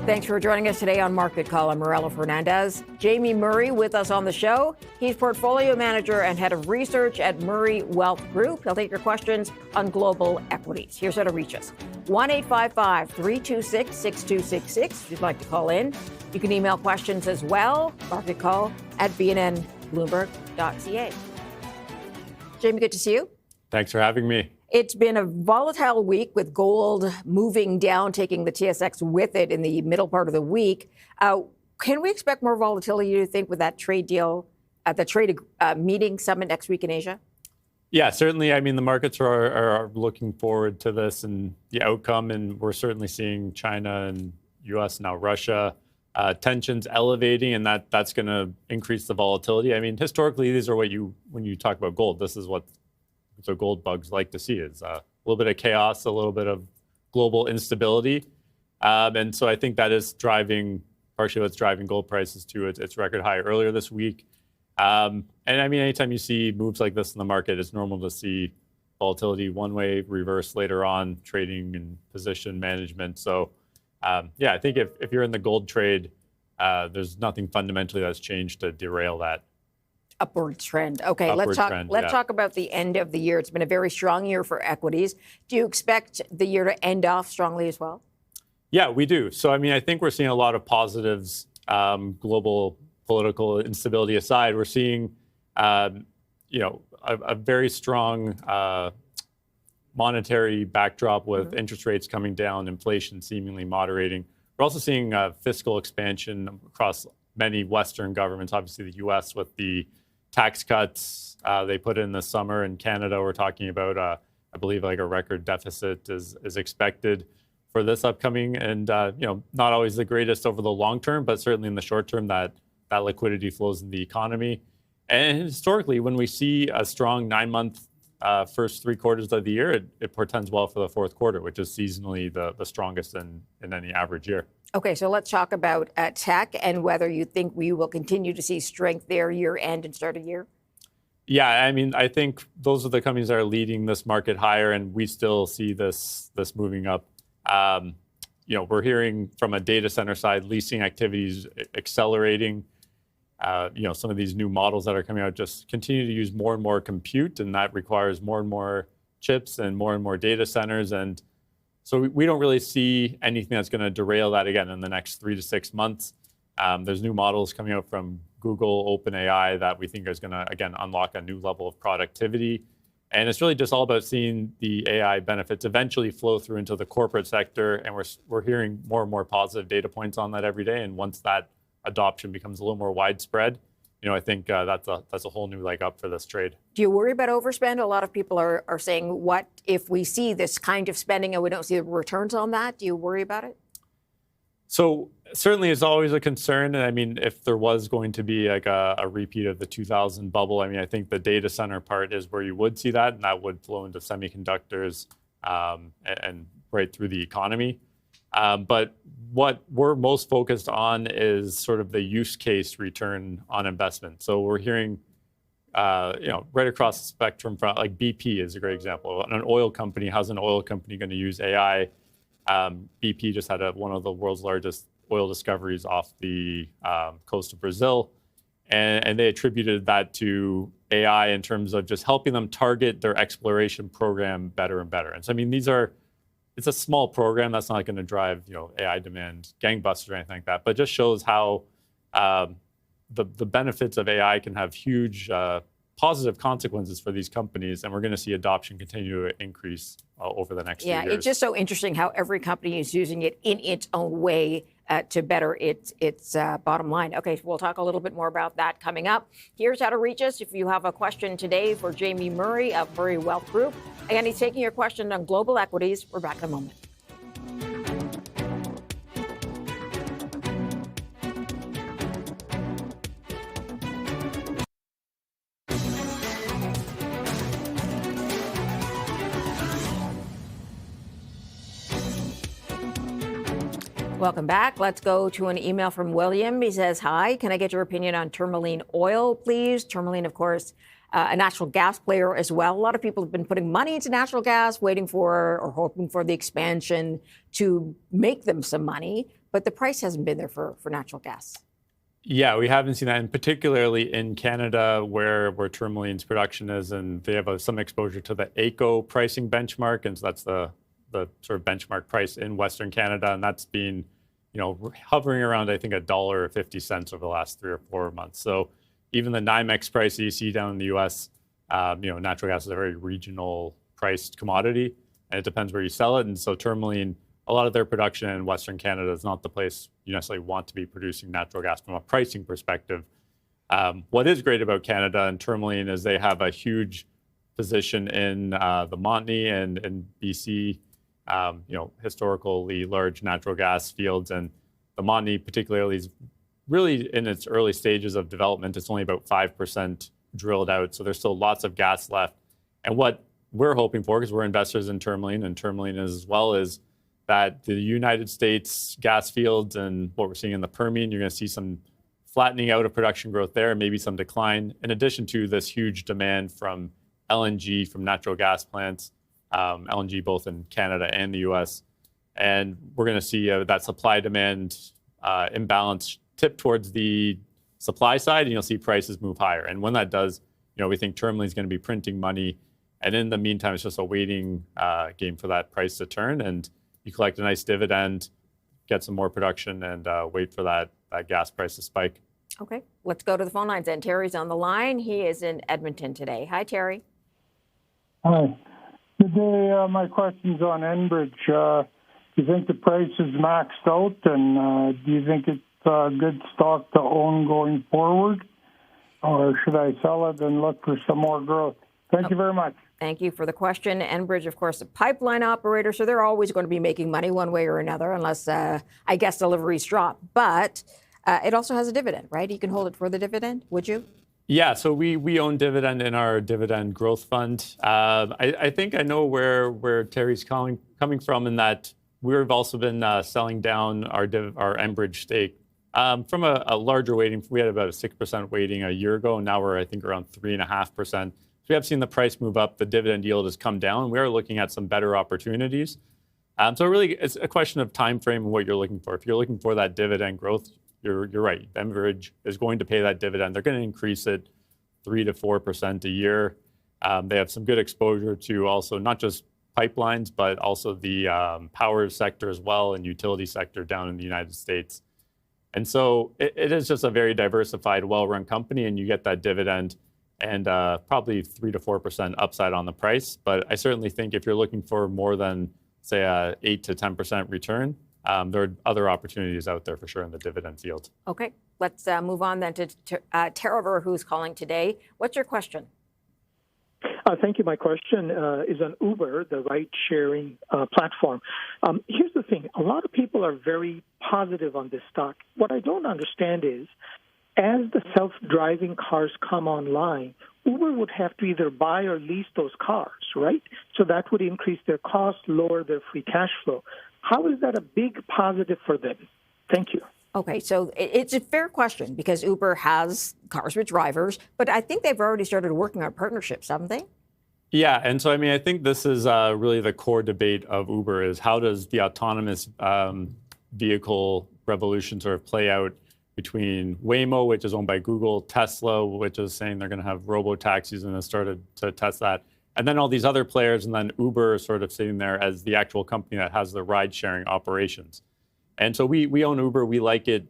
Thanks for joining us today on Market Call. I'm Morella Fernandez. Jamie Murray with us on the show. He's portfolio manager and head of research at Murray Wealth Group. He'll take your questions on global equities. Here's how to reach us. 1-855-326-6266 if you'd like to call in. You can email questions as well. Market Call at bnnbloomberg.ca. Jamie, good to see you. Thanks for having me. It's been a volatile week with gold moving down, taking the TSX with it in the middle part of the week. Can we expect more volatility, do you think, with that trade deal at the trade meeting summit next week in Asia? Yeah, certainly. I mean, the markets are looking forward to this and the outcome, and we're certainly seeing China and U.S. now Russia tensions elevating, and that's going to increase the volatility. I mean, historically, these are when you talk about gold, this is what the gold bugs like to see is a little bit of chaos, a little bit of global instability. And so I think that is partially what's driving gold prices to its record high earlier this week. And I mean, anytime you see moves like this in the market, it's normal to see volatility one way, reverse later on, trading and position management. So yeah, I think if you're in the gold trade, there's nothing fundamentally that's changed to derail that upward trend. Okay, let's talk about the end of the year. It's been a very strong year for equities. Do you expect the year to end off strongly as well? Yeah, we do. So, I mean, I think we're seeing a lot of positives, global political instability aside. We're seeing, a very strong monetary backdrop with interest rates coming down, inflation seemingly moderating. We're also seeing fiscal expansion across many Western governments, obviously the U.S. with the tax cuts they put in this summer. In Canada, we're talking about, I believe, like a record deficit is expected for this upcoming. And, not always the greatest over the long term, but certainly in the short term, that liquidity flows in the economy. And historically, when we see a strong 9-month first 3 quarters of the year, it portends well for the fourth quarter, which is seasonally the strongest in any average year. Okay, so let's talk about tech and whether you think we will continue to see strength there year end and start of year. Yeah, I mean, I think those are the companies that are leading this market higher, and we still see this moving up. We're hearing from a data center side, leasing activities accelerating. Some of these new models that are coming out just continue to use more and more compute, and that requires more and more chips and more data centers. And so we don't really see anything that's going to derail that again in the next 3 to 6 months. There's new models coming out from Google, OpenAI that we think is going to, again, unlock a new level of productivity. And it's really just all about seeing the AI benefits eventually flow through into the corporate sector. And we're hearing more and more positive data points on that every day. And once that adoption becomes a little more widespread, I think that's a whole new leg up for this trade. Do you worry about overspend? A lot of people are saying, what if we see this kind of spending and we don't see the returns on that? Do you worry about it? So certainly it's always a concern. And I mean, if there was going to be like a repeat of the 2000 bubble, I mean, I think the data center part is where you would see that, and that would flow into semiconductors and right through the economy. But what we're most focused on is sort of the use case return on investment. So we're hearing, right across the spectrum from, like BP is a great example. An oil company, how's an oil company going to use AI? BP just had one of the world's largest oil discoveries off the coast of Brazil. And they attributed that to AI in terms of just helping them target their exploration program better and better. And so, I mean, it's a small program that's not going to drive, AI demand gangbusters or anything like that, but just shows how the benefits of AI can have huge positive consequences for these companies, and we're going to see adoption continue to increase over the next few years. Yeah, it's just so interesting how every company is using it in its own way to better its bottom line. Okay, we'll talk a little bit more about that coming up. Here's how to reach us if you have a question today for Jamie Murray of Murray Wealth Group. Again, he's taking your question on global equities. We're back in a moment. Welcome back. Let's go to an email from William. He says, hi, can I get your opinion on Tourmaline Oil, please? Tourmaline, of course, a natural gas player as well. A lot of people have been putting money into natural gas, waiting for or hoping for the expansion to make them some money. but the price hasn't been there for natural gas. Yeah, we haven't seen that, and particularly in Canada, where Tourmaline's production is, and they have some exposure to the AECO pricing benchmark, and so that's the sort of benchmark price in Western Canada, and that's been, hovering around, I think, $1.50 over the last 3 or 4 months. So even the NYMEX price that you see down in the U.S., natural gas is a very regional priced commodity, and it depends where you sell it, and so Tourmaline, a lot of their production in Western Canada is not the place you necessarily want to be producing natural gas from a pricing perspective. What is great about Canada and Tourmaline is they have a huge position in the Montney and BC, historically large natural gas fields. And the Montney particularly is really in its early stages of development. It's only about 5% drilled out, so there's still lots of gas left. And what we're hoping for, because we're investors in Tourmaline, and Tourmaline as well, is that the United States gas fields and what we're seeing in the Permian, you're going to see some flattening out of production growth there, maybe some decline, in addition to this huge demand from LNG, from natural gas plants, LNG both in Canada and the US. And we're going to see that supply-demand imbalance tip towards the supply side, and you'll see prices move higher. And when that does, we think Tourmaline is going to be printing money. And in the meantime, it's just a waiting game for that price to turn. And you collect a nice dividend, get some more production, and wait for that gas price to spike. Okay, let's go to the phone lines. And Terry's on the line. He is in Edmonton today. Hi, Terry. Hi. Good day. My question's on Enbridge. Do you think the price is maxed out, and do you think it's a good stock to own going forward, or should I sell it and look for some more growth? Thank you very much. Thank you for the question. Enbridge, of course, a pipeline operator, so they're always going to be making money one way or another, unless, I guess, deliveries drop. But it also has a dividend, right? You can hold it for the dividend, would you? Yeah, so we own dividend in our dividend growth fund. I think I know where Terry's coming from, in that we've also been selling down our Enbridge stake from a larger weighting. We had about a 6% weighting a year ago, and now we're, I think, around 3.5%. We have seen the price move up, the dividend yield has come down. We are looking at some better opportunities. So really, it's a question of time frame and what you're looking for. If you're looking for that dividend growth, you're right. Enbridge is going to pay that dividend. They're going to increase it 3 to 4% a year. They have some good exposure to also not just pipelines, but also the power sector as well, and utility sector down in the United States. And so it is just a very diversified, well-run company, and you get that dividend and probably 3 to 4% upside on the price. But I certainly think if you're looking for more than, say, a 8 to 10% return, there are other opportunities out there for sure in the dividend field. Okay, let's move on then to Taraver, who's calling today. What's your question? Thank you. My question is on Uber, the ride-sharing platform. Here's the thing. A lot of people are very positive on this stock. What I don't understand is, as the self-driving cars come online, Uber would have to either buy or lease those cars, right? So that would increase their cost, lower their free cash flow. How is that a big positive for them? Thank you. Okay, so it's a fair question, because Uber has cars with drivers, but I think they've already started working on partnerships, haven't they? Yeah, and so I think this is really the core debate of Uber, is how does the autonomous vehicle revolution sort of play out between Waymo, which is owned by Google, Tesla, which is saying they're going to have robo-taxis and has started to test that, and then all these other players, and then Uber sort of sitting there as the actual company that has the ride-sharing operations. And so we own Uber. We like it.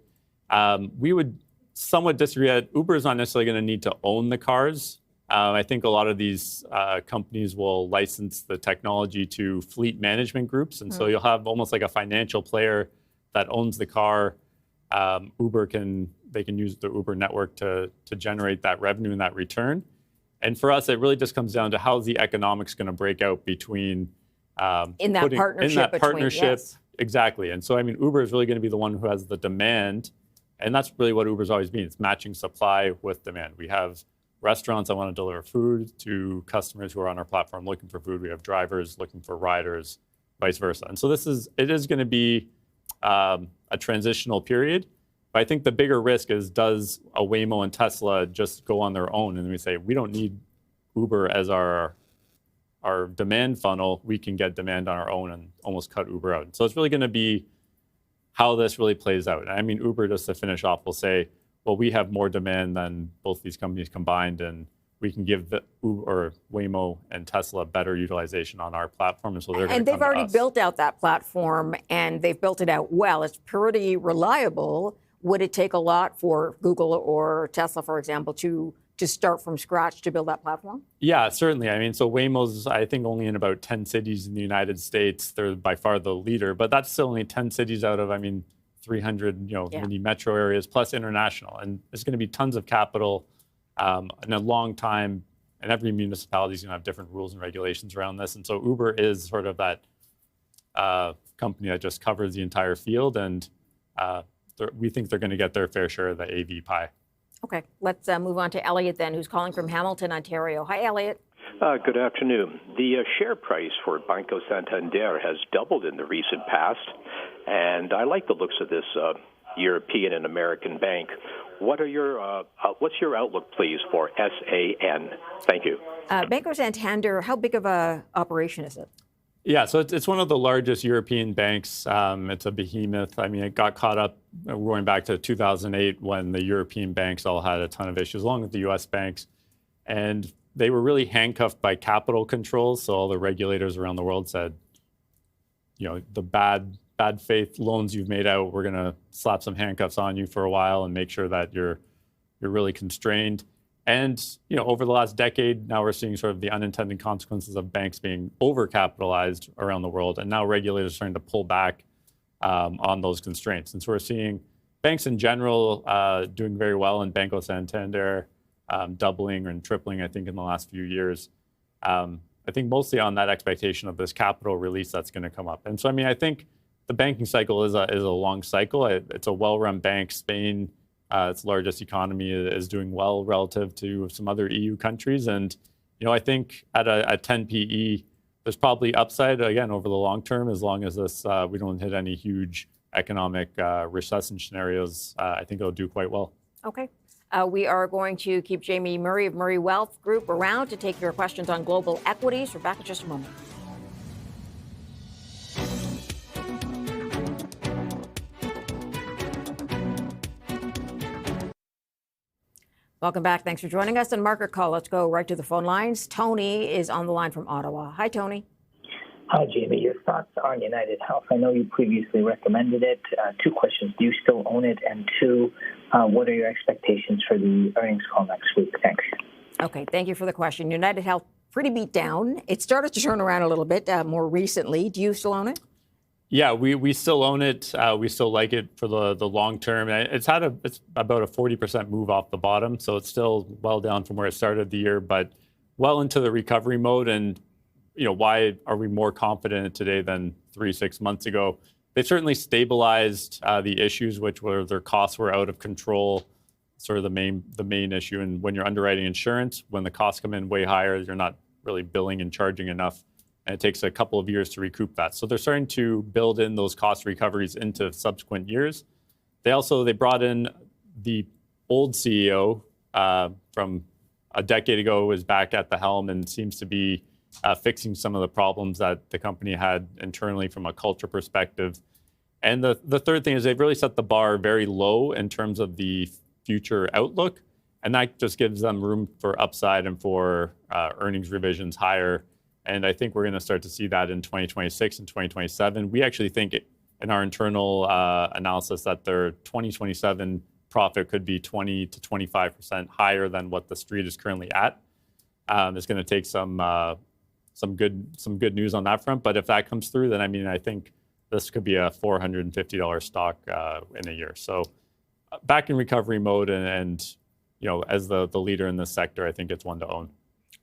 We would somewhat disagree that Uber is not necessarily going to need to own the cars. I think a lot of these companies will license the technology to fleet management groups. And so you'll have almost like a financial player that owns the car. They can use the Uber network to generate that revenue and that return. And for us, it really just comes down to how's the economics going to break out between in that partnership. Yes. Exactly. And so, Uber is really going to be the one who has the demand. And that's really what Uber's always been. It's matching supply with demand. We have restaurants that want to deliver food to customers who are on our platform looking for food. We have drivers looking for riders, vice versa. And so it is going to be a transitional period. But I think the bigger risk is, does a Waymo and Tesla just go on their own? And we say, we don't need Uber as our demand funnel. We can get demand on our own and almost cut Uber out. So it's really going to be how this really plays out. I mean, Uber, just to finish off, will say, well, we have more demand than both these companies combined, and we can give the Uber or Waymo and Tesla better utilization on our platform. And so they're going to they've already built out that platform, and they've built it out well. It's pretty reliable. Would it take a lot for Google or Tesla, for example, to start from scratch to build that platform? Yeah, certainly. I mean, so Waymo's, I think, only in about 10 cities in the United States. They're by far the leader, but that's still only 10 cities out of, 300, mini metro areas plus international. And there's going to be tons of capital in a long time, and every municipality is going to have different rules and regulations around this. And so Uber is sort of that company that just covers the entire field, and we think they're going to get their fair share of the AV pie. Okay, let's move on to Elliot then, who's calling from Hamilton, Ontario. Hi, Elliot. Good afternoon. The share price for Banco Santander has doubled in the recent past, and I like the looks of this European and American bank. What's your outlook, please, for SAN? Thank you. Banco Santander, how big of a operation is it? Yeah, so it's one of the largest European banks. It's a behemoth. I mean, it got caught up going back to 2008 when the European banks all had a ton of issues, along with the U.S. banks. And they were really handcuffed by capital controls. So all the regulators around the world said, the bad faith loans you've made out, we're going to slap some handcuffs on you for a while and make sure that you're really constrained. And over the last decade, now we're seeing sort of the unintended consequences of banks being overcapitalized around the world, and now regulators are starting to pull back on those constraints. And so we're seeing banks in general doing very well, and Banco Santander doubling and tripling, I think, in the last few years. I think mostly on that expectation of this capital release that's going to come up. And so, I think the banking cycle is a long cycle. It's a well-run bank. Spain, its largest economy, is doing well relative to some other EU countries. And, I think at a 10 PE, there's probably upside, again, over the long term, as long as we don't hit any huge economic recession scenarios. I think it'll do quite well. Okay. We are going to keep Jamie Murray of Murray Wealth Group around to take your questions on global equities. We're back in just a moment. Welcome back. Thanks for joining us on Market Call. Let's go right to the phone lines. Tony is on the line from Ottawa. Hi, Tony. Hi, Jamie. Your thoughts on UnitedHealth? I know you previously recommended it. Two questions. Do you still own it? And two, what are your expectations for the earnings call next week? Thanks. Okay, thank you for the question. UnitedHealth, pretty beat down. It started to turn around a little bit more recently. Do you still own it? Yeah, we still own it. We still like it for the long term. It's about a 40% move off the bottom, so it's still well down from where it started the year, but well into the recovery mode. And why are we more confident today than 3-6 months ago? They certainly stabilized the issues, which were their costs were out of control, sort of the main issue. And when you're underwriting insurance, when the costs come in way higher, you're not really billing and charging enough. And it takes a couple of years to recoup that. So they're starting to build in those cost recoveries into subsequent years. They brought in the old CEO from a decade ago, who was back at the helm and seems to be fixing some of the problems that the company had internally from a culture perspective. And the third thing is they've really set the bar very low in terms of the future outlook. And that just gives them room for upside and for earnings revisions higher. And I think we're going to start to see that in 2026 and 2027. We actually think in our internal analysis that their 2027 profit could be 20 to 25% higher than what the street is currently at. It's going to take some good news on that front. But if that comes through, then I think this could be a $450 stock in a year. So back in recovery mode, and as the leader in this sector, I think it's one to own.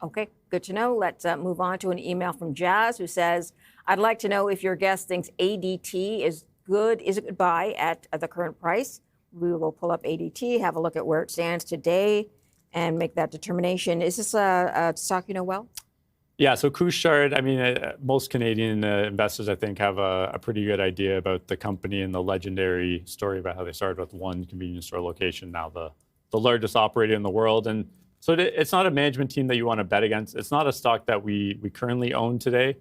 Okay, good to know. Let's move on to an email from Jazz, who says, I'd like to know if your guest thinks ADT is a good buy at the current price. We will pull up ADT, have a look at where it stands today, and make that determination. Is this a stock you know well? Yeah, so Kushard, most Canadian investors, I think, have a pretty good idea about the company and the legendary story about how they started with one convenience store location, now the largest operator in the world. And so it's not a management team that you want to bet against. It's not a stock that we currently own today.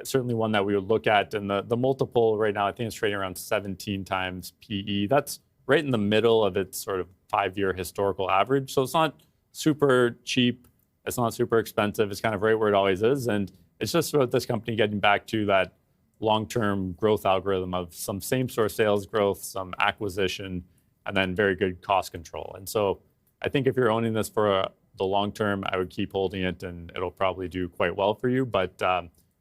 certainly one that we would look at. And the multiple right now, I think it's trading around 17 times PE. That's right in the middle of its sort of 5-year historical average. So it's not super cheap. It's not super expensive. It's kind of right where it always is. And it's just about this company getting back to that long-term growth algorithm of some same-store sales growth, some acquisition, and then very good cost control. And so I think if you're owning this for the long term, I would keep holding it, and it'll probably do quite well for you. But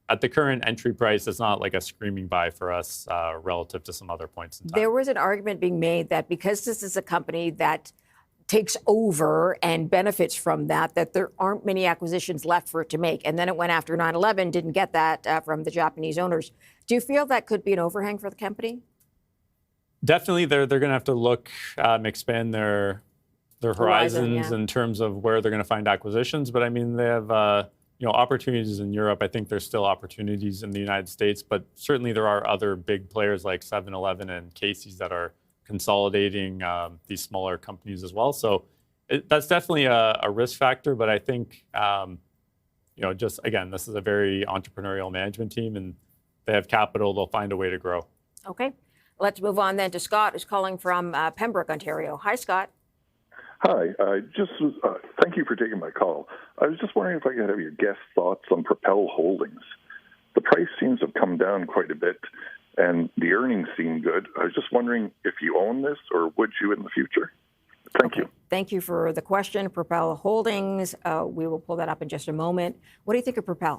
at the current entry price, it's not like a screaming buy for us relative to some other points in time. There was an argument being made that because this is a company that takes over and benefits from that there aren't many acquisitions left for it to make. And then it went after 9/11, didn't get that from the Japanese owners. Do you feel that could be an overhang for the company? Definitely, they're going to have to look, expand their horizons in terms of where they're going to find acquisitions. But I mean, they have opportunities in Europe. I think there's still opportunities in the United States, but certainly there are other big players like 7-Eleven and Casey's that are consolidating these smaller companies as well. So that's definitely a risk factor. But I think, just again, this is a very entrepreneurial management team, and they have capital. They'll find a way to grow. Okay. Let's move on then to Scott, who's calling from Pembroke, Ontario. Hi, Scott. Hi. Thank you for taking my call. I was just wondering if I could have your guest thoughts on Propel Holdings. The price seems to have come down quite a bit, and the earnings seem good. I was just wondering if you own this, or would you in the future? Thank you. Thank you for the question. Propel Holdings. We will pull that up in just a moment. What do you think of Propel?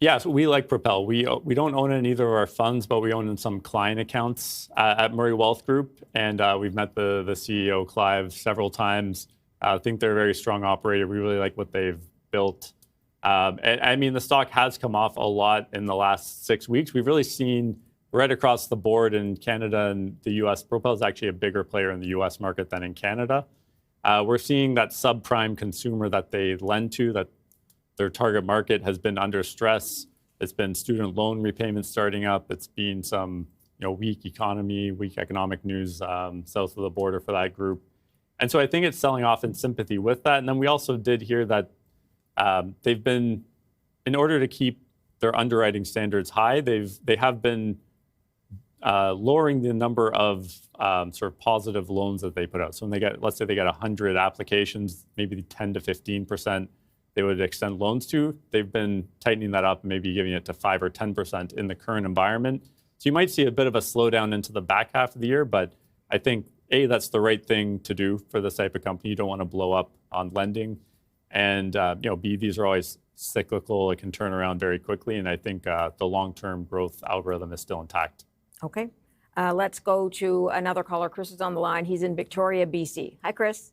Yeah, so we like Propel. We don't own it in either of our funds, but we own in some client accounts at Murray Wealth Group, and we've met the CEO, Clive, several times. I think they're a very strong operator. We really like what they've built. And I mean, the stock has come off a lot in the last 6 weeks. We've really seen right across the board in Canada and the U.S. Propel is actually a bigger player in the U.S. market than in Canada. We're seeing that subprime consumer that they lend to, that their target market has been under stress. It's been student loan repayments starting up. It's been some weak economy, weak economic news south of the border for that group. And so I think it's selling off in sympathy with that. And then we also did hear that they've been, in order to keep their underwriting standards high, they have been lowering the number of sort of positive loans that they put out. So when let's say they get 100 applications, maybe 10 to 15% they would extend loans to. They've been tightening that up, maybe giving it to 5 or 10% in the current environment. So you might see a bit of a slowdown into the back half of the year, but I think A, that's the right thing to do for this type of company. You don't want to blow up on lending. And B, these are always cyclical. It can turn around very quickly. And I think the long-term growth algorithm is still intact. Okay. Let's go to another caller. Chris is on the line. He's in Victoria, BC. Hi, Chris.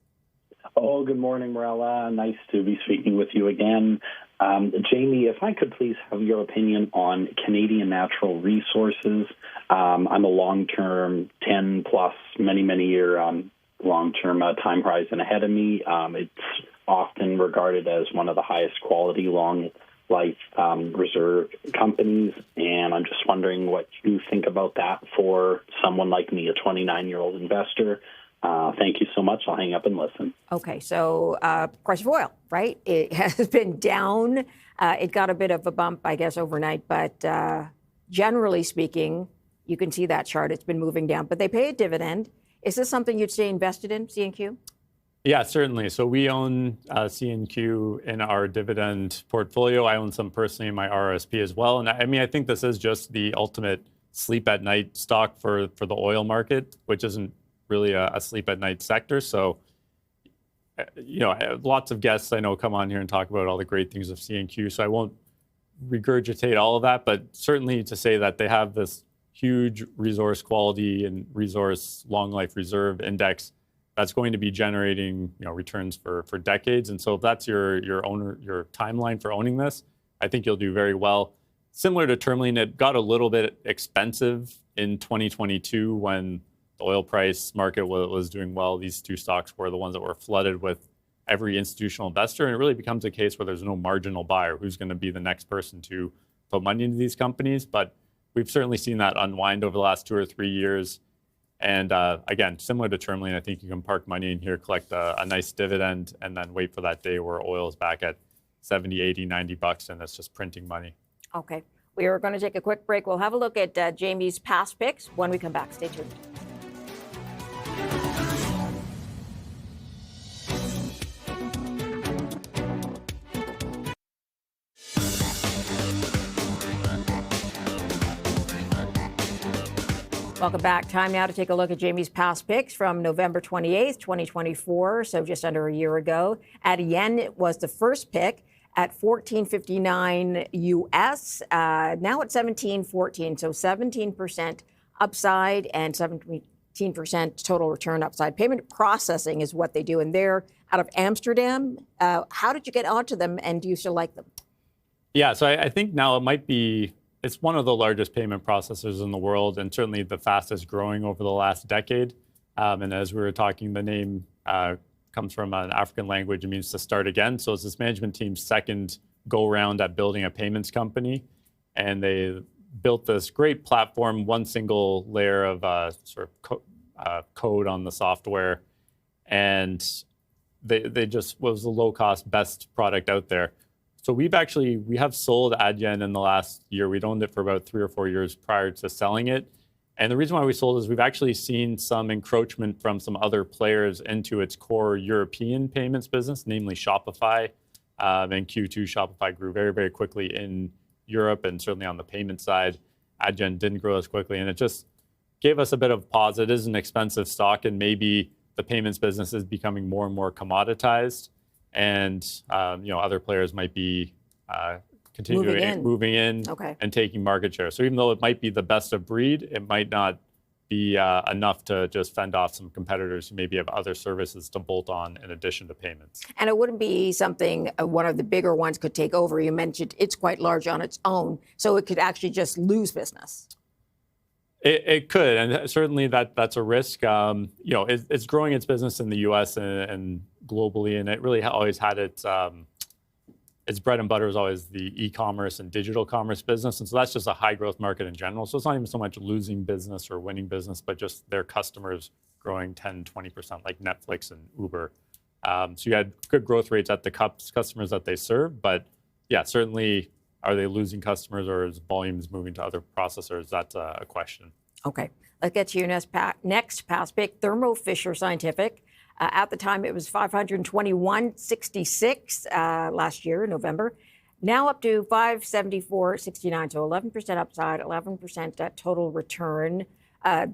Oh, good morning, Morella. Nice to be speaking with you again. Jamie, if I could please have your opinion on Canadian Natural Resources. I'm a long-term, 10-plus, many year long-term time horizon ahead of me. It's often regarded as one of the highest quality long-life reserve companies, and I'm just wondering what you think about that for someone like me, a 29-year-old investor. Thank you so much. I'll hang up and listen. Okay, so price of oil, right? It has been down. It got a bit of a bump, I guess, overnight. But generally speaking, you can see that chart. It's been moving down. But they pay a dividend. Is this something you'd stay invested in, CNQ? Yeah, certainly. So we own CNQ in our dividend portfolio. I own some personally in my RRSP as well. And I mean, I think this is just the ultimate sleep at night stock for the oil market, which isn't really a sleep at night sector. So, lots of guests I know come on here and talk about all the great things of CNQ. So I won't regurgitate all of that, but certainly to say that they have this huge resource quality and resource long life reserve index that's going to be generating returns for decades. And so if that's your timeline for owning this, I think you'll do very well. Similar to Tourmaline, it got a little bit expensive in 2022 when the oil price market was doing well. These two stocks were the ones that were flooded with every institutional investor. And it really becomes a case where there's no marginal buyer who's going to be the next person to put money into these companies. But we've certainly seen that unwind over the last 2 or 3 years. And again, similar to Tourmaline, I think you can park money in here, collect a nice dividend, and then wait for that day where oil is back at $70, $80, $90, and it's just printing money. Okay. We are going to take a quick break. We'll have a look at Jamie's past picks when we come back. Stay tuned. Welcome back. Time now to take a look at Jamie's past picks from November 28th, 2024, so just under a year ago. Adyen was the first pick at $14.59 US, now at $17.14, so 17% upside and 17% total return upside. Payment processing is what they do, and they're out of Amsterdam. How did you get onto them, and do you still like them? Yeah, so I think now it might be, it's one of the largest payment processors in the world, and certainly the fastest growing over the last decade. And as we were talking, the name comes from an African language. It means to start again. So it's this management team's second go round at building a payments company. And they built this great platform, one single layer of code on the software. And they just was the low cost, best product out there. So we have sold Adyen in the last year. We'd owned it for about 3 or 4 years prior to selling it. And the reason why we sold is we've actually seen some encroachment from some other players into its core European payments business, namely Shopify. In Q2, Shopify grew very, very quickly in Europe, and certainly on the payment side, Adyen didn't grow as quickly. And it just gave us a bit of pause. It is an expensive stock, and maybe the payments business is becoming more and more commoditized. And other players might be moving in okay, and taking market share. So even though it might be the best of breed, it might not be enough to just fend off some competitors who maybe have other services to bolt on in addition to payments. And it wouldn't be something one of the bigger ones could take over. You mentioned it's quite large on its own, so it could actually just lose business. It could, and certainly that's a risk. It's growing its business in the U.S. and globally, and it really always had its bread and butter was always the e-commerce and digital commerce business, and so that's just a high growth market in general. So it's not even so much losing business or winning business, but just their customers growing 10, 20%, like Netflix and Uber. So you had good growth rates at the customers that they serve, but yeah, certainly. Are they losing customers, or is volumes moving to other processors? That's a question. Okay, let's get to your next past pick, Thermo Fisher Scientific. At the time, it was $521.66 last year, November. Now up to $574.69, so 11% upside, 11% total return.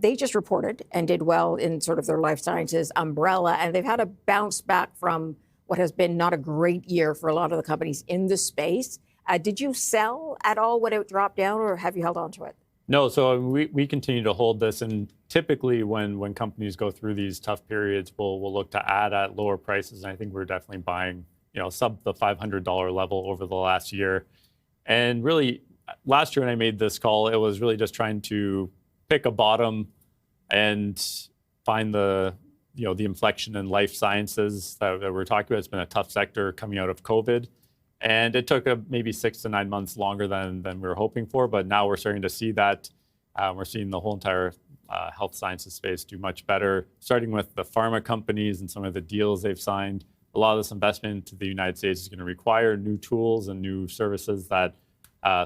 They just reported and did well in sort of their life sciences umbrella, and they've had a bounce back from what has been not a great year for a lot of the companies in the space. Did you sell at all when it dropped down, or have you held on to it? No, so we continue to hold this, and typically when companies go through these tough periods, we'll look to add at lower prices, and I think we're definitely buying, sub the $500 level over the last year. And really, last year when I made this call, it was really just trying to pick a bottom and find the inflection in life sciences that we're talking about. It's been a tough sector coming out of COVID. And it took maybe 6 to 9 months longer than we were hoping for, but now we're starting to see that. We're seeing the whole entire health sciences space do much better, starting with the pharma companies and some of the deals they've signed. A lot of this investment into the United States is going to require new tools and new services that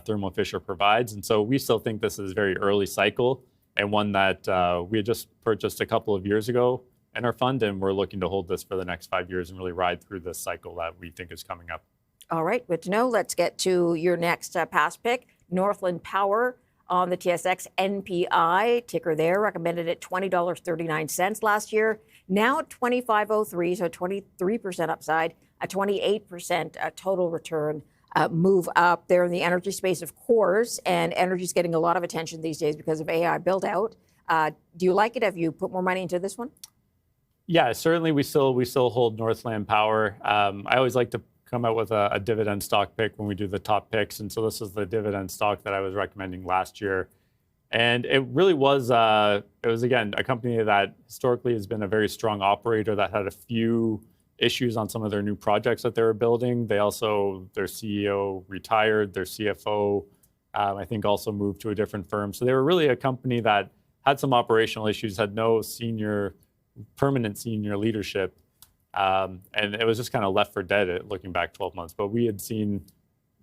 Thermo Fisher provides. And so we still think this is a very early cycle, and one that we had just purchased a couple of years ago in our fund, and we're looking to hold this for the next 5 years and really ride through this cycle that we think is coming up. All right, good to know. Let's get to your next past pick, Northland Power on the TSX NPI, ticker there, recommended at $20.39 last year. Now at $25.03, so 23% upside, a 28% total return move up. They're in the energy space, of course, and energy is getting a lot of attention these days because of AI build out. Do you like it? Have you put more money into this one? Yeah, certainly we still hold Northland Power. I always like to come out with a dividend stock pick when we do the top picks. And so this is the dividend stock that I was recommending last year. And it really was, again, a company that historically has been a very strong operator that had a few issues on some of their new projects that they were building. Their CEO retired, their CFO, I think also moved to a different firm. So they were really a company that had some operational issues, had no permanent senior leadership. And it was just kind of left for dead looking back 12 months. But we had seen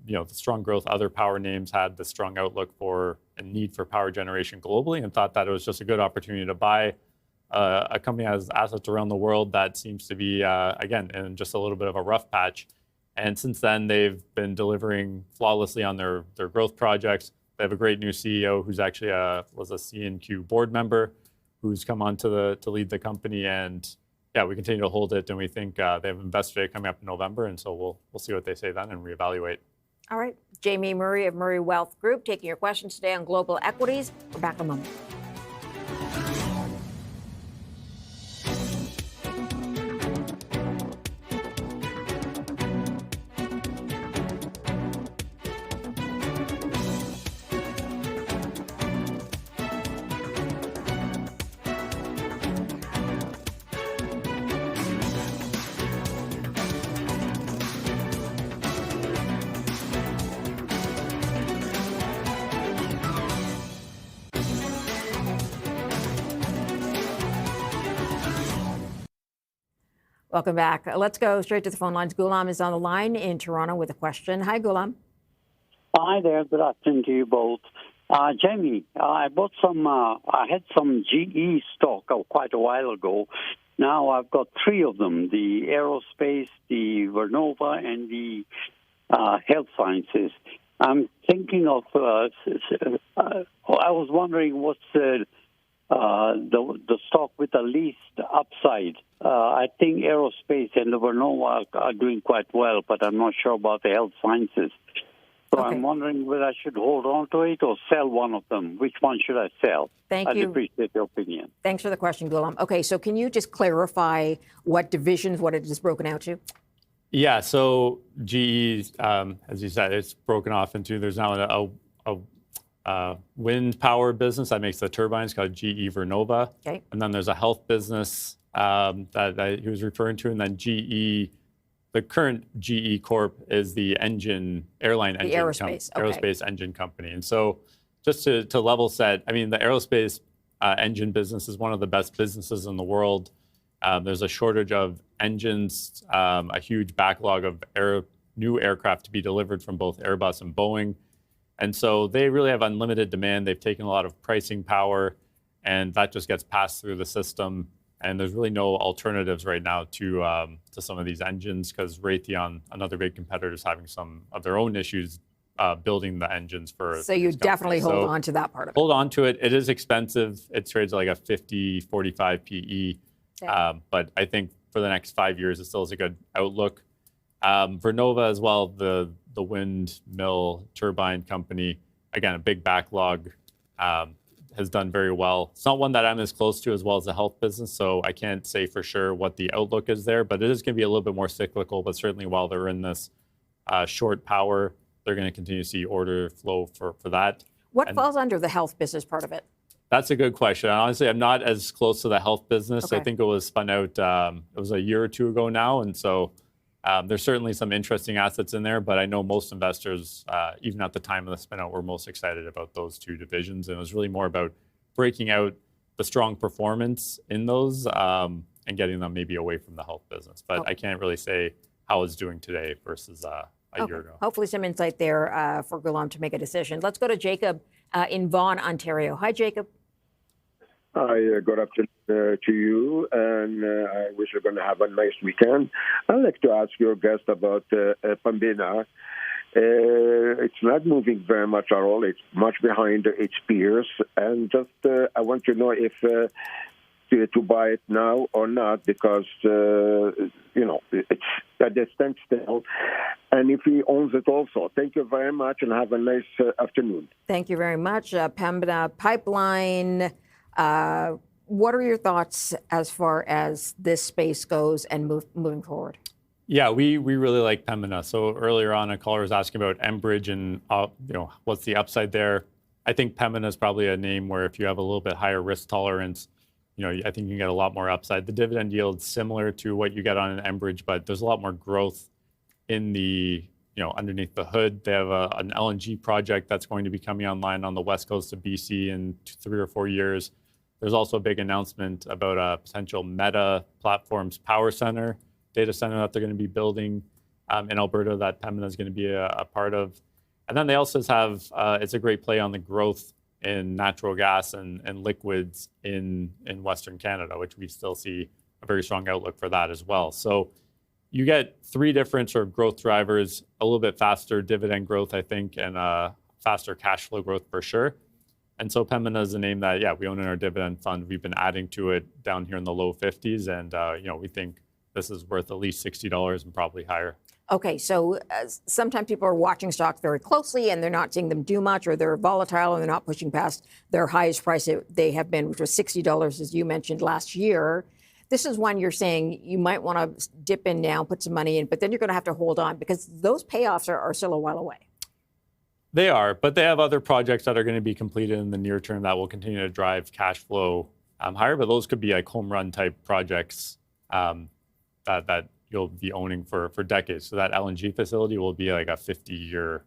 the strong growth, other power names had the strong outlook for a need for power generation globally, and thought that it was just a good opportunity to buy a company that has assets around the world that seems to be, again, in just a little bit of a rough patch. And since then, they've been delivering flawlessly on their growth projects. They have a great new CEO who's actually was a CNQ board member who's come on to lead the company. And yeah, we continue to hold it, and we think they have Investor Day coming up in November, and so we'll see what they say then and reevaluate. All right. Jamie Murray of Murray Wealth Group taking your questions today on Global Equities. We're back in a moment. Welcome back. Let's go straight to the phone lines. Ghulam is on the line in Toronto with a question. Hi, Ghulam. Hi there. Good afternoon to you both. Jamie, I bought I had some GE stock quite a while ago. Now I've got three of them, the aerospace, the Vernova, and the health sciences. I'm thinking of, I was wondering what's the stock with the least upside. I think aerospace and the Vernova are doing quite well, but I'm not sure about the health sciences. So I'm wondering whether I should hold on to it or sell one of them. Which one should I sell? Thank you. I'd appreciate your opinion. Thanks for the question, Ghulam. Okay, so can you just clarify what divisions, what it is broken out to? Yeah, so GE, as you said, it's broken off into, there's now a wind power business that makes the turbines called GE Vernova. Okay. And then there's a health business that he was referring to. And then GE, the current GE Corp is the airline engine company. And so just to level set, I mean, the aerospace engine business is one of the best businesses in the world. There's a shortage of engines, a huge backlog of new aircraft to be delivered from both Airbus and Boeing. And so they really have unlimited demand. They've taken a lot of pricing power, and that just gets passed through the system. And there's really no alternatives right now to some of these engines, because Raytheon, another big competitor, is having some of their own issues building the engines for. So you definitely hold on to that part of it. Hold on to it. It is expensive. It trades like a 50, 45 PE. But I think for the next 5 years, it still is a good outlook. Vernova as well, the windmill turbine company, again, a big backlog, has done very well. It's not one that I'm as close to as well as the health business, so I can't say for sure what the outlook is there, but it is going to be a little bit more cyclical. But certainly while they're in this short power, they're going to continue to see order flow for that. What falls under the health business part of it? That's a good question. Honestly, I'm not as close to the health business. Okay. I think it was spun out, it was a year or two ago now. And so there's certainly some interesting assets in there, but I know most investors, even at the time of the spin out, were most excited about those two divisions. And it was really more about breaking out the strong performance in those and getting them maybe away from the health business. But I can't really say how it's doing today versus a year ago. Hopefully some insight there for Ghulam to make a decision. Let's go to Jacob in Vaughan, Ontario. Hi, Jacob. Hi, good afternoon to you, and I wish you're going to have a nice weekend. I'd like to ask your guest about Pembina. It's not moving very much at all. It's much behind its peers, and just I want to know if to buy it now or not, because it's at a standstill, and if he owns it also. Thank you very much, and have a nice afternoon. Thank you very much. Pembina Pipeline. What are your thoughts as far as this space goes and moving forward? Yeah, we really like Pembina. So earlier on, a caller was asking about Enbridge and what's the upside there. I think Pembina is probably a name where if you have a little bit higher risk tolerance, I think you can get a lot more upside. The dividend yield is similar to what you get on an Enbridge, but there's a lot more growth in the underneath the hood. They have an LNG project that's going to be coming online on the west coast of BC in 3 or 4 years. There's also a big announcement about a potential Meta Platforms power center, data center that they're going to be building in Alberta that Pembina is going to be a part of. And then they also have, it's a great play on the growth in natural gas and liquids in Western Canada, which we still see a very strong outlook for that as well. So you get three different sort of growth drivers, a little bit faster dividend growth, I think, and faster cash flow growth for sure. And so Pembina is a name that, yeah, we own in our dividend fund. We've been adding to it down here in the low 50s. And, we think this is worth at least $60 and probably higher. Okay, so sometimes people are watching stocks very closely and they're not seeing them do much, or they're volatile and they're not pushing past their highest price they have been, which was $60, as you mentioned, last year. This is one you're saying you might want to dip in now, put some money in, but then you're going to have to hold on because those payoffs are still a while away. They are, but they have other projects that are going to be completed in the near term that will continue to drive cash flow higher. But those could be like home run type projects that you'll be owning for decades. So that LNG facility will be like a 50-year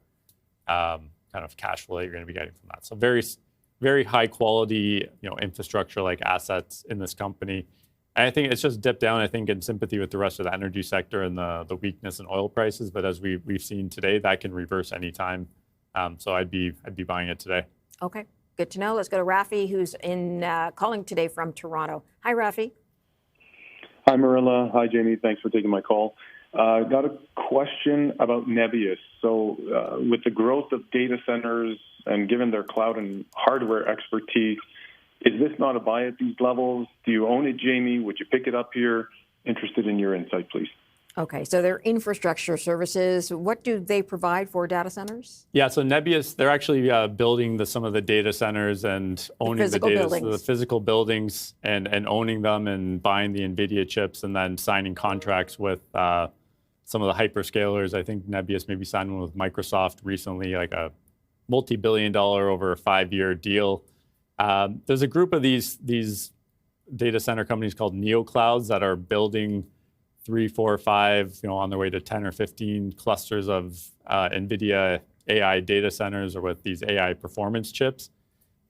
kind of cash flow that you're going to be getting from that. So very, very high quality, infrastructure like assets in this company. And I think it's just dipped down, I think, in sympathy with the rest of the energy sector and the weakness in oil prices. But as we've seen today, that can reverse anytime. So I'd be buying it today. Okay, good to know. Let's go to Rafi, who's calling today from Toronto. Hi, Rafi. Hi, Marilla. Hi, Jamie. Thanks for taking my call. Got a question about Nebius. So with the growth of data centers and given their cloud and hardware expertise, is this not a buy at these levels? Do you own it, Jamie? Would you pick it up here? Interested in your insight, please. Okay, so they're infrastructure services. What do they provide for data centers? Yeah, so Nebius, they're actually building some of the data centers and owning the physical buildings and owning them and buying the NVIDIA chips and then signing contracts with some of the hyperscalers. I think Nebius maybe signed one with Microsoft recently, like a multi-billion-dollar over a 5-year deal. There's a group of these data center companies called neoclouds that are building 3, 4, 5, on their way to 10 or 15 clusters of NVIDIA AI data centers or with these AI performance chips.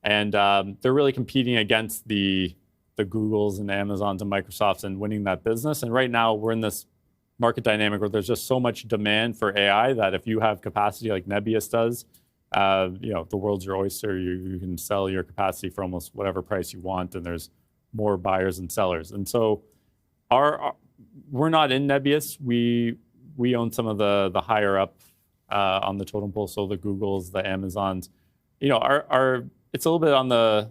And they're really competing against the Googles and the Amazons and Microsofts and winning that business. And right now we're in this market dynamic where there's just so much demand for AI that if you have capacity like Nebius does, the world's your oyster. You can sell your capacity for almost whatever price you want, and there's more buyers and sellers. And so we're not in Nebius. We own some of the higher up on the totem pole, so the Googles, the Amazons. It's a little bit on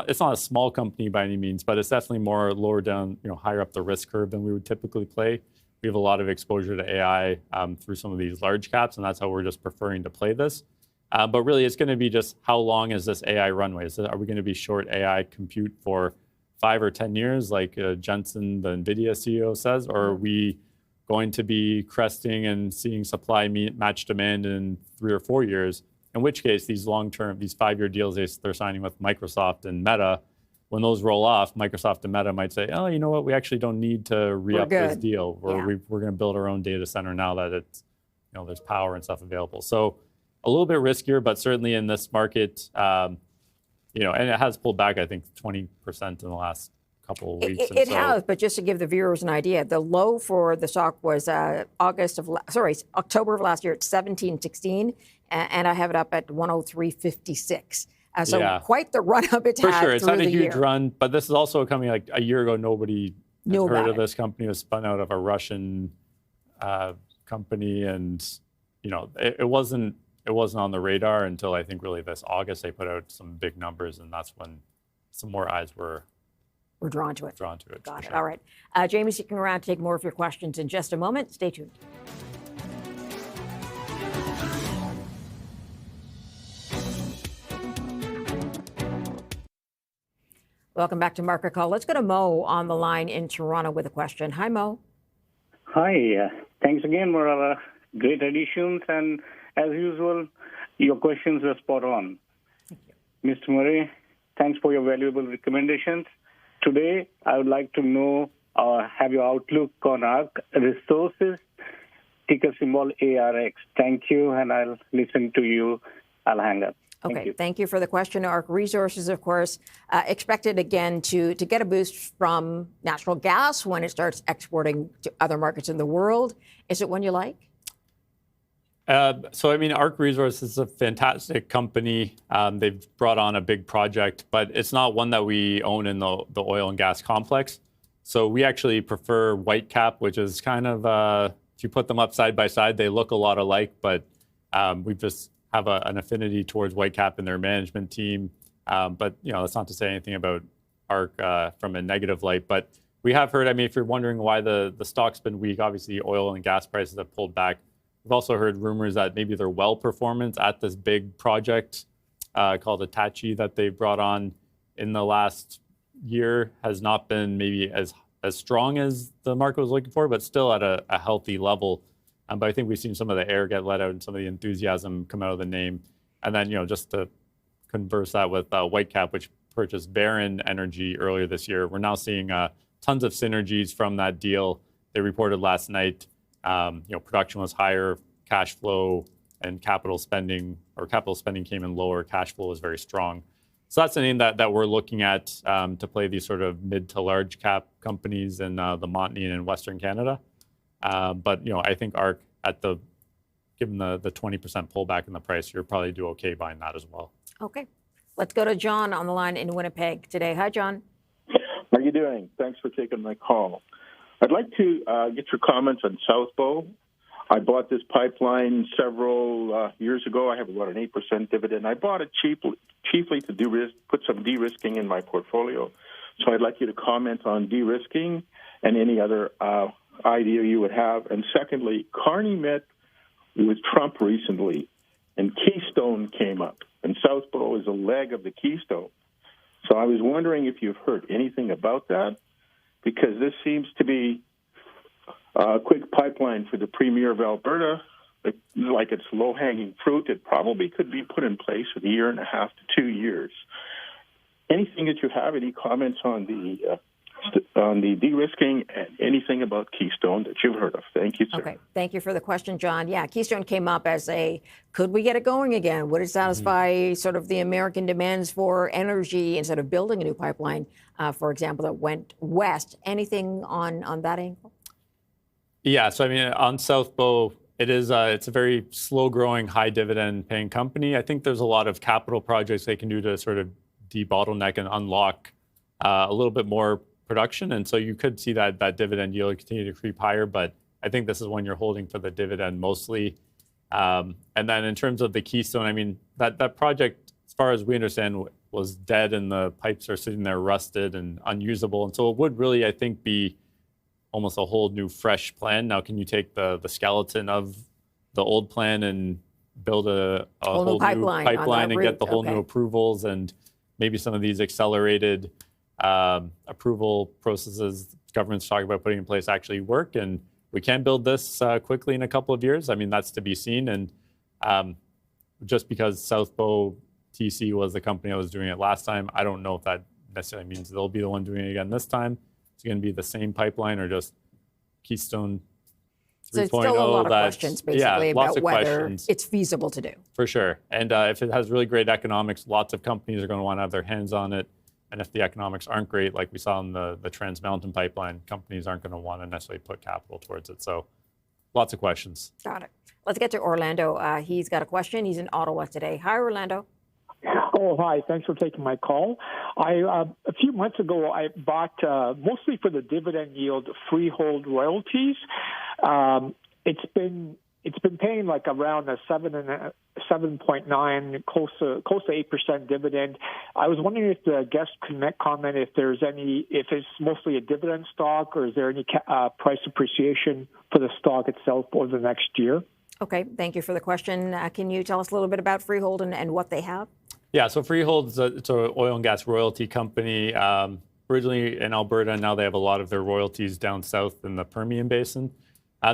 it's not a small company by any means, but it's definitely more lower down, higher up the risk curve than we would typically play. We have a lot of exposure to AI through some of these large caps, and that's how we're just preferring to play this. But really, it's going to be just how long is this AI runway? Are we going to be short AI compute for 5 or 10 years, like Jensen, the NVIDIA CEO, says, or are we going to be cresting and seeing supply match demand in 3 or 4 years? In which case, these long-term, these 5-year deals they're signing with Microsoft and Meta, when those roll off, Microsoft and Meta might say, oh, you know what, we actually don't need to re-up this deal. We're going to build our own data center now that it's, there's power and stuff available. So a little bit riskier, but certainly in this market, and it has pulled back, I think, 20% in the last couple of weeks. It has, but just to give the viewers an idea, the low for the stock was October of last year at 17.16, and I have it up at 103.56. So quite the run up it's had. For sure, it's had a huge run, but this is also coming like a year ago. Nobody had heard of this company. It was spun out of a Russian company, and it wasn't on the radar until I think really this August. They put out some big numbers, and that's when some more eyes were drawn to it. Got it. Sure. All right. Jamie's sticking around to take more of your questions in just a moment. Stay tuned. Welcome back to Market Call. Let's go to Mo on the line in Toronto with a question. Hi, Mo. Hi. Thanks again, Marilla. Great additions, and as usual, your questions were spot on. Thank you. Mr. Murray, thanks for your valuable recommendations. Today, I would like to know, have your outlook on ARC Resources, ticker symbol ARX. Thank you, and I'll listen to you. I'll hang up. Okay, thank you for the question. ARC Resources, of course, expected again to get a boost from natural gas when it starts exporting to other markets in the world. Is it one you like? So, I mean, ARC Resources is a fantastic company. They've brought on a big project, but it's not one that we own in the oil and gas complex. So we actually prefer Whitecap, which is kind of, if you put them up side by side, they look a lot alike, but we just have an affinity towards Whitecap and their management team. But, you know, that's not to say anything about ARC from a negative light. But we have heard, I mean, if you're wondering why the stock's been weak, obviously oil and gas prices have pulled back. We've also heard rumors that maybe their well performance at this big project called Hitachi that they brought on in the last year has not been maybe as strong as the market was looking for, but still at a healthy level. But I think we've seen some of the air get let out and some of the enthusiasm come out of the name. And then, you know, just to converse that with Whitecap, which purchased Baron Energy earlier this year, we're now seeing tons of synergies from that deal. They reported last night, you know, production was higher, cash flow and capital spending came in lower, cash flow was very strong. So that's the name that we're looking at to play these sort of mid to large cap companies in the Montney and in Western Canada. But, you know, I think ARC given the 20% pullback in the price, you'll probably do okay buying that as well. Okay. Let's go to John on the line in Winnipeg today. Hi, John. How are you doing? Thanks for taking my call. I'd like to get your comments on South Bow. I bought this pipeline several years ago. I have about an 8% dividend. I bought it chiefly to put some de-risking in my portfolio. So I'd like you to comment on de-risking and any other idea you would have. And secondly, Carney met with Trump recently, and Keystone came up. And South Bow is a leg of the Keystone. So I was wondering if you've heard anything about that, because this seems to be a quick pipeline for the Premier of Alberta. Like it's low-hanging fruit. It probably could be put in place in a year and a half to 2 years. Anything that you have, any comments on the de-risking and anything about Keystone that you've heard of? Thank you, sir. Okay, thank you for the question, John. Yeah, Keystone came up as could we get it going again? Would it satisfy sort of the American demands for energy instead of building a new pipeline, for example, that went west? Anything on that angle? Yeah, so I mean, on South Bow, it's a very slow-growing, high-dividend-paying company. I think there's a lot of capital projects they can do to sort of debottleneck and unlock a little bit more production, and so you could see that dividend yield continue to creep higher. But I think this is one you're holding for the dividend mostly. And then in terms of the Keystone, I mean, that project, as far as we understand, was dead, and the pipes are sitting there rusted and unusable. And so it would really, I think, be almost a whole new fresh plan. Now, can you take the skeleton of the old plan and build a whole new pipeline and get the whole new approvals, and maybe some of these accelerated approval processes government's talking about putting in place actually work, and we can build this quickly in a couple of years? I mean, that's to be seen. And just because South Bow TC was the company that was doing it last time, I don't know if that necessarily means they'll be the one doing it again this time. It's going to be the same pipeline or just Keystone 3.0. So it's still a lot of questions, basically, about whether it's feasible to do. For sure. And if it has really great economics, lots of companies are going to want to have their hands on it. And if the economics aren't great, like we saw in the Trans Mountain pipeline, companies aren't going to want to necessarily put capital towards it. So lots of questions. Got it. Let's get to Orlando. He's got a question. He's in Ottawa today. Hi, Orlando. Oh, hi. Thanks for taking my call. A few months ago, I bought, mostly for the dividend yield, Freehold Royalties. It's been paying like around a 7.9, close to 8% dividend. I was wondering if the guest can comment if it's mostly a dividend stock, or is there any price appreciation for the stock itself over the next year? Okay, thank you for the question. Can you tell us a little bit about Freehold and what they have? Yeah, so Freehold, it's an oil and gas royalty company, originally in Alberta, and now they have a lot of their royalties down south in the Permian Basin.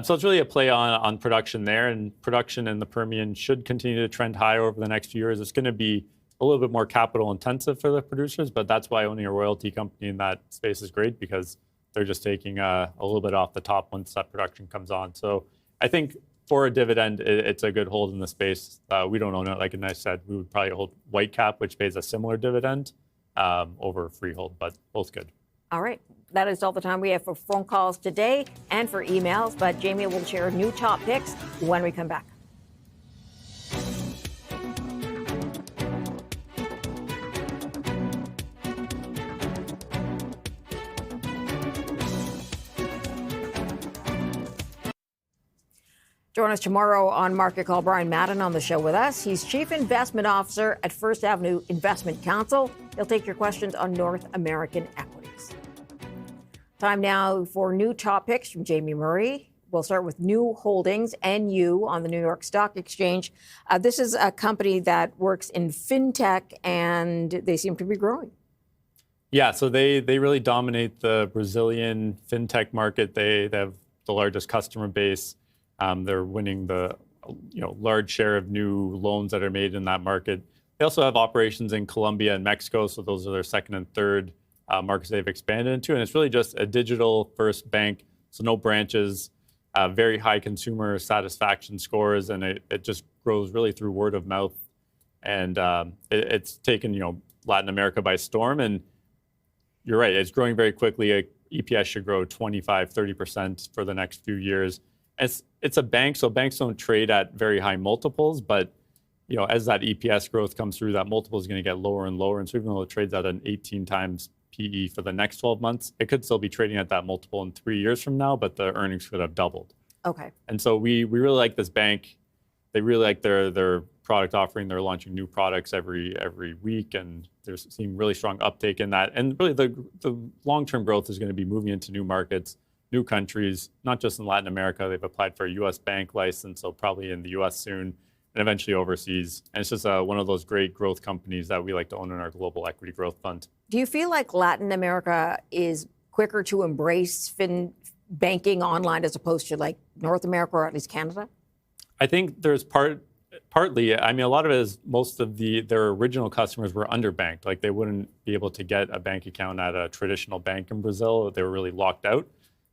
So it's really a play on production there, and production in the Permian should continue to trend higher over the next few years. It's going to be a little bit more capital intensive for the producers, but that's why owning a royalty company in that space is great, because they're just taking a little bit off the top once that production comes on. So I think for a dividend, it's a good hold in the space. We don't own it. Like I said, we would probably hold Whitecap, which pays a similar dividend over Freehold, but both good. All right. That is all the time we have for phone calls today and for emails, but Jamie will share new top picks when we come back. Join us tomorrow on Market Call. Brian Madden on the show with us. He's Chief Investment Officer at First Avenue Investment Council. He'll take your questions on North American equities. Time now for new top picks from Jamie Murray. We'll start with New Holdings, NU, on the New York Stock Exchange. This is a company that works in fintech, and they seem to be growing. Yeah, so they really dominate the Brazilian fintech market. They have the largest customer base. They're winning the large share of new loans that are made in that market. They also have operations in Colombia and Mexico, so those are their second and third markets they've expanded into. And it's really just a digital-first bank, so no branches, very high consumer satisfaction scores, and it just grows really through word of mouth. And it's taken Latin America by storm. And you're right, it's growing very quickly. EPS should grow 25-30% for the next few years. It's a bank, so banks don't trade at very high multiples, but as that EPS growth comes through, that multiple is going to get lower and lower. And so even though it trades at an 18 times PE for the next 12 months, it could still be trading at that multiple in 3 years from now, but the earnings could have doubled. Okay. And so we really like this bank. They really like their product offering. They're launching new products every week, and they're seeing really strong uptake in that. And really the long-term growth is going to be moving into new markets, new countries, not just in Latin America. They've applied for a U.S. bank license, so probably in the U.S. soon, and eventually overseas. And it's just one of those great growth companies that we like to own in our Global Equity Growth Fund. Do you feel like Latin America is quicker to embrace banking online as opposed to like North America or at least Canada? I think there's partly, I mean, a lot of it is most of their original customers were underbanked. Like they wouldn't be able to get a bank account at a traditional bank in Brazil. They were really locked out.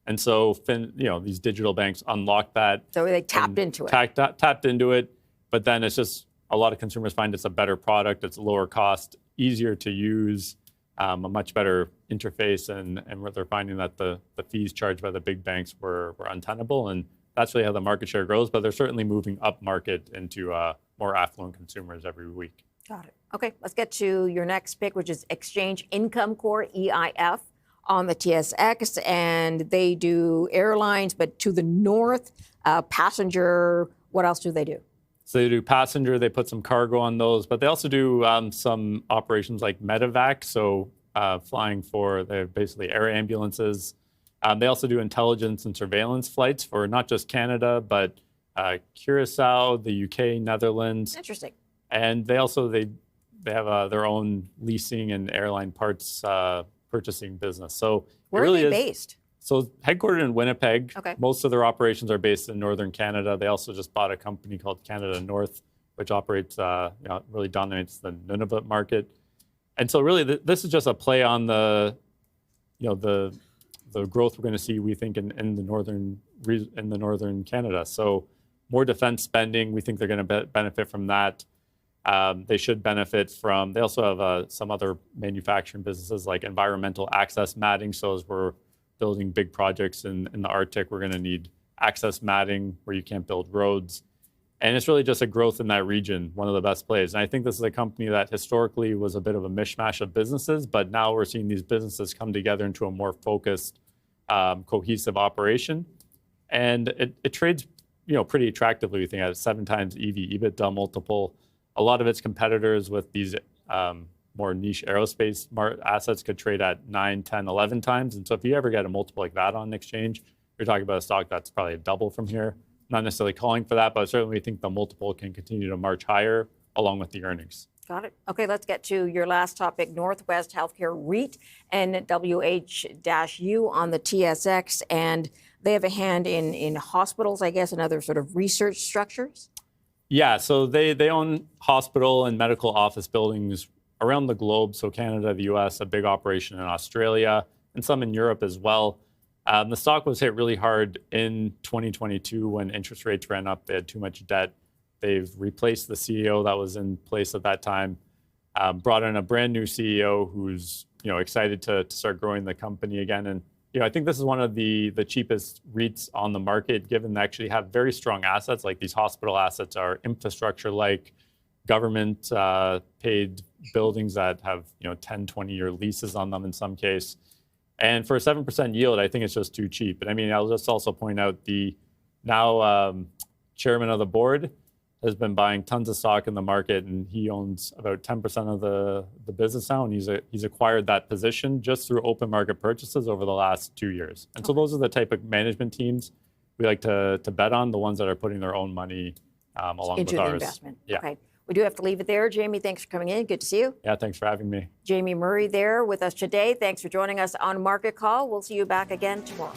And so, these digital banks unlocked that. So they tapped into it. Tapped into it, but then it's just a lot of consumers find it's a better product. It's lower cost, easier to use, a much better interface, and what they're finding that the fees charged by the big banks were untenable, and that's really how the market share grows. But they're certainly moving up market into more affluent consumers every week. Got it. Okay, let's get to your next pick, which is Exchange Income Corp, EIF, on the TSX, and they do airlines, but to the north, passenger. What else do they do? So they do passenger. They put some cargo on those, but they also do some operations like medevac, so flying for they're basically air ambulances. They also do intelligence and surveillance flights for not just Canada, but Curacao, the UK, Netherlands. Interesting. And they also they have their own leasing and airline parts purchasing business. So where really are they based? So headquartered in Winnipeg. Okay. Most of their operations are based in northern Canada. They also just bought a company called Canada North, which operates, really dominates the Nunavut market. And so really this is just a play on the growth we're going to see, we think, in the northern Canada. So more defense spending, we think they're going to benefit from that. They should benefit from, they also have some other manufacturing businesses like environmental access matting. So as we're building big projects in the Arctic, we're going to need access matting where you can't build roads. And it's really just a growth in that region, one of the best plays. And I think this is a company that historically was a bit of a mishmash of businesses, but now we're seeing these businesses come together into a more focused, cohesive operation. And it trades, pretty attractively, we think, at 7 times EV/EBITDA multiple. A lot of its competitors with these more niche aerospace assets could trade at 9, 10, 11 times. And so if you ever get a multiple like that on exchange, you're talking about a stock that's probably a double from here. Not necessarily calling for that, but certainly we think the multiple can continue to march higher along with the earnings. Got it. Okay, let's get to your last topic, Northwest Healthcare REIT, NWH-U on the TSX. And they have a hand in hospitals, I guess, and other sort of research structures? Yeah, so they own hospital and medical office buildings around the globe. So Canada, the US, a big operation in Australia, and some in Europe as well. The stock was hit really hard in 2022 when interest rates ran up. They had too much debt. They've replaced the CEO that was in place at that time, brought in a brand new CEO who's excited to start growing the company again. And I think this is one of the cheapest REITs on the market, given they actually have very strong assets. Like these hospital assets are infrastructure-like, government paid buildings that have 10, 20-year leases on them in some case. And for a 7% yield, I think it's just too cheap. And I mean, I'll just also point out the now chairman of the board has been buying tons of stock in the market, and he owns about 10% of the business now, and he's acquired that position just through open market purchases over the last 2 years. And so those are the type of management teams we like to bet on, the ones that are putting their own money along into with ours. The investment. Yeah. Okay. We do have to leave it there. Jamie, thanks for coming in. Good to see you. Yeah, thanks for having me. Jamie Murray there with us today. Thanks for joining us on Market Call. We'll see you back again tomorrow.